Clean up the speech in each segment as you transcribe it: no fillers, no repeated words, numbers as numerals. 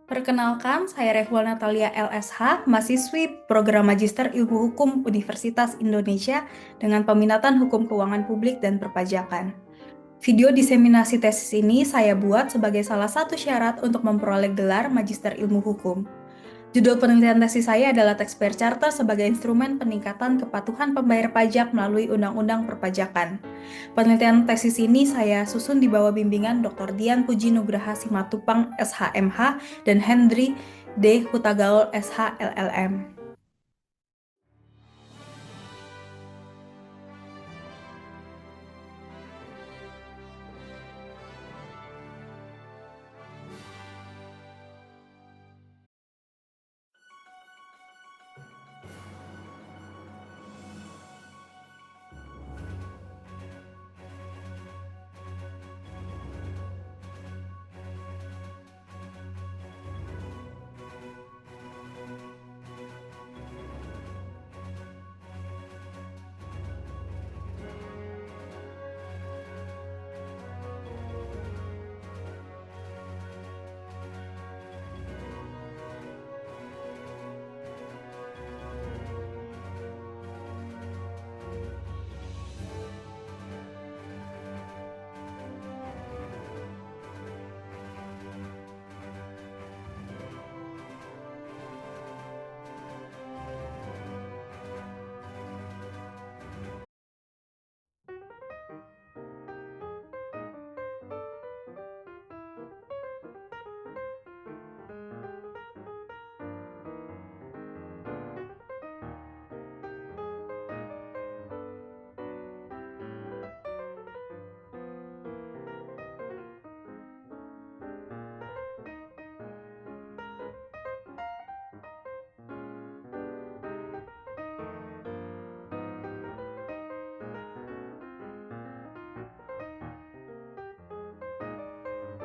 Perkenalkan, saya Rehwal Natalia LSH, mahasiswi Program Magister Ilmu Hukum Universitas Indonesia dengan peminatan Hukum Keuangan Publik dan Perpajakan. Video diseminasi tesis ini saya buat sebagai salah satu syarat untuk memperoleh gelar Magister Ilmu Hukum. Judul penelitian tesis saya adalah Taxpayer Charter sebagai instrumen peningkatan kepatuhan pembayar pajak melalui Undang-Undang Perpajakan. Penelitian tesis ini saya susun di bawah bimbingan Dr. Dian Puji Nugraha Simatupang SHMH dan Hendri D. Hutagaul SH LLM.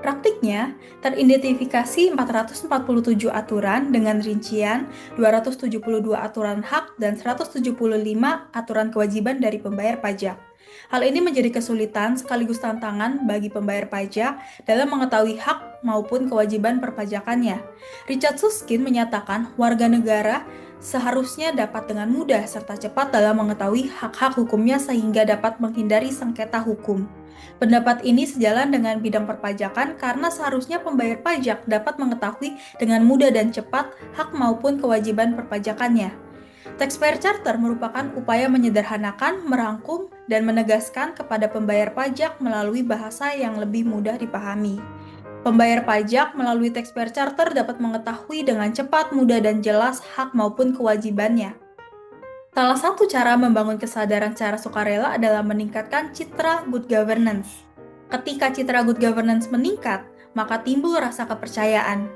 Praktiknya, teridentifikasi 447 aturan dengan rincian 272 aturan hak dan 175 aturan kewajiban dari pembayar pajak. Hal ini menjadi kesulitan sekaligus tantangan bagi pembayar pajak dalam mengetahui hak maupun kewajiban perpajakannya. Richard Susskind menyatakan warga negara seharusnya dapat dengan mudah serta cepat dalam mengetahui hak-hak hukumnya sehingga dapat menghindari sengketa hukum. Pendapat ini sejalan dengan bidang perpajakan karena seharusnya pembayar pajak dapat mengetahui dengan mudah dan cepat hak maupun kewajiban perpajakannya. Taxpayer Charter merupakan upaya menyederhanakan, merangkum, dan menegaskan kepada pembayar pajak melalui bahasa yang lebih mudah dipahami. Pembayar pajak melalui Taxpayer Charter dapat mengetahui dengan cepat, mudah, dan jelas hak maupun kewajibannya. Salah satu cara membangun kesadaran secara sukarela adalah meningkatkan citra good governance. Ketika citra good governance meningkat, maka timbul rasa kepercayaan.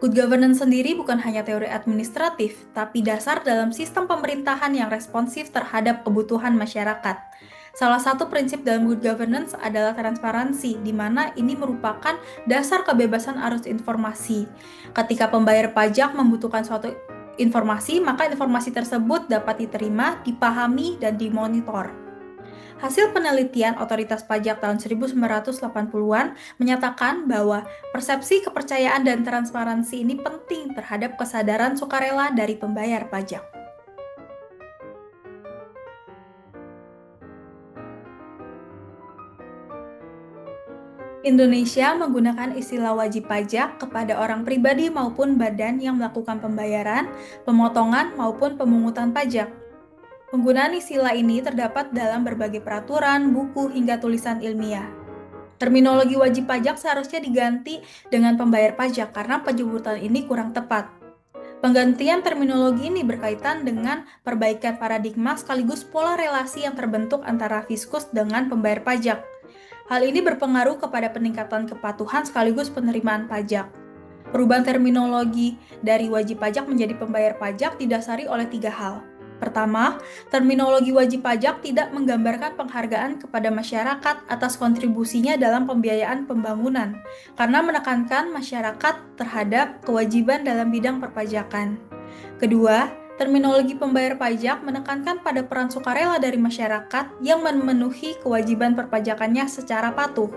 Good governance sendiri bukan hanya teori administratif, tapi dasar dalam sistem pemerintahan yang responsif terhadap kebutuhan masyarakat. Salah satu prinsip dalam good governance adalah transparansi, di mana ini merupakan dasar kebebasan arus informasi. Ketika pembayar pajak membutuhkan suatu informasi, maka informasi tersebut dapat diterima, dipahami, dan dimonitor. Hasil penelitian Otoritas Pajak tahun 1980-an menyatakan bahwa persepsi kepercayaan dan transparansi ini penting terhadap kesadaran sukarela dari pembayar pajak. Indonesia menggunakan istilah wajib pajak kepada orang pribadi maupun badan yang melakukan pembayaran, pemotongan, maupun pemungutan pajak. Penggunaan istilah ini terdapat dalam berbagai peraturan, buku, hingga tulisan ilmiah. Terminologi wajib pajak seharusnya diganti dengan pembayar pajak karena penyebutan ini kurang tepat. Penggantian terminologi ini berkaitan dengan perbaikan paradigma sekaligus pola relasi yang terbentuk antara fiskus dengan pembayar pajak. Hal ini berpengaruh kepada peningkatan kepatuhan sekaligus penerimaan pajak. Perubahan terminologi dari wajib pajak menjadi pembayar pajak didasari oleh 3 hal. Pertama, terminologi wajib pajak tidak menggambarkan penghargaan kepada masyarakat atas kontribusinya dalam pembiayaan pembangunan, karena menekankan masyarakat terhadap kewajiban dalam bidang perpajakan. Kedua, Terminologi pembayar pajak menekankan pada peran sukarela dari masyarakat yang memenuhi kewajiban perpajakannya secara patuh.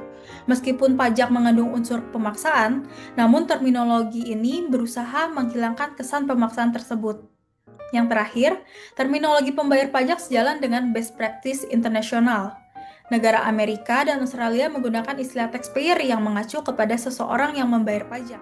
Meskipun pajak mengandung unsur pemaksaan, namun terminologi ini berusaha menghilangkan kesan pemaksaan tersebut. Yang terakhir, terminologi pembayar pajak sejalan dengan best practice internasional. Negara Amerika dan Australia menggunakan istilah taxpayer yang mengacu kepada seseorang yang membayar pajak.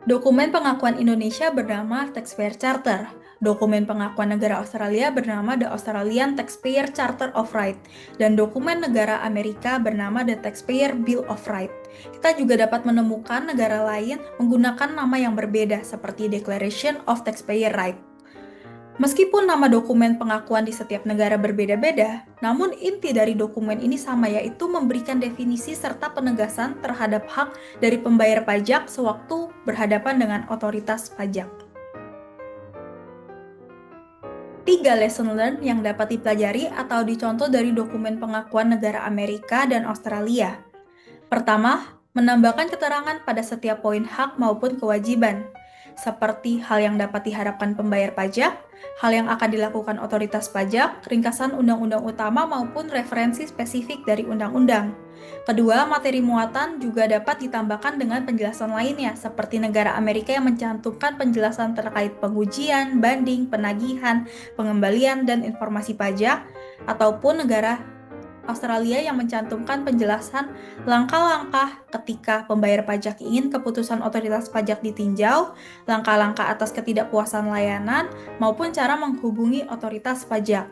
Dokumen pengakuan Indonesia bernama Taxpayer Charter. Dokumen pengakuan negara Australia bernama The Australian Taxpayer Charter of Right. Dan dokumen negara Amerika bernama The Taxpayer Bill of Right. Kita juga dapat menemukan negara lain menggunakan nama yang berbeda seperti Declaration of Taxpayer Right. Meskipun nama dokumen pengakuan di setiap negara berbeda-beda, namun inti dari dokumen ini sama, yaitu memberikan definisi serta penegasan terhadap hak dari pembayar pajak sewaktu berhadapan dengan otoritas pajak. 3 lesson learned yang dapat dipelajari atau dicontoh dari dokumen pengakuan negara Amerika dan Australia. Pertama, menambahkan keterangan pada setiap poin hak maupun kewajiban, seperti hal yang dapat diharapkan pembayar pajak, hal yang akan dilakukan otoritas pajak, ringkasan undang-undang utama maupun referensi spesifik dari undang-undang. Kedua, materi muatan juga dapat ditambahkan dengan penjelasan lainnya, seperti negara Amerika yang mencantumkan penjelasan terkait pengujian, banding, penagihan, pengembalian, dan informasi pajak, ataupun negara Australia yang mencantumkan penjelasan langkah-langkah ketika pembayar pajak ingin keputusan otoritas pajak ditinjau, langkah-langkah atas ketidakpuasan layanan, maupun cara menghubungi otoritas pajak.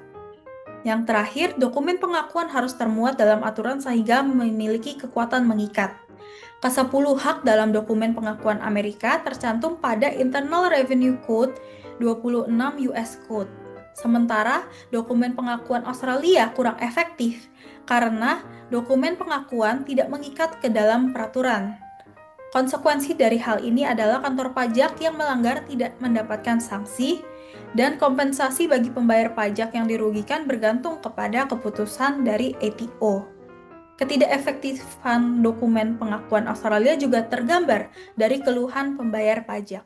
Yang terakhir, dokumen pengakuan harus termuat dalam aturan sehingga memiliki kekuatan mengikat. Ke-10 hak dalam dokumen pengakuan Amerika tercantum pada Internal Revenue Code 26 US Code. Sementara dokumen pengakuan Australia kurang efektif karena dokumen pengakuan tidak mengikat ke dalam peraturan. Konsekuensi dari hal ini adalah kantor pajak yang melanggar tidak mendapatkan sanksi, dan kompensasi bagi pembayar pajak yang dirugikan bergantung kepada keputusan dari ATO. Ketidakefektifan dokumen pengakuan Australia juga tergambar dari keluhan pembayar pajak.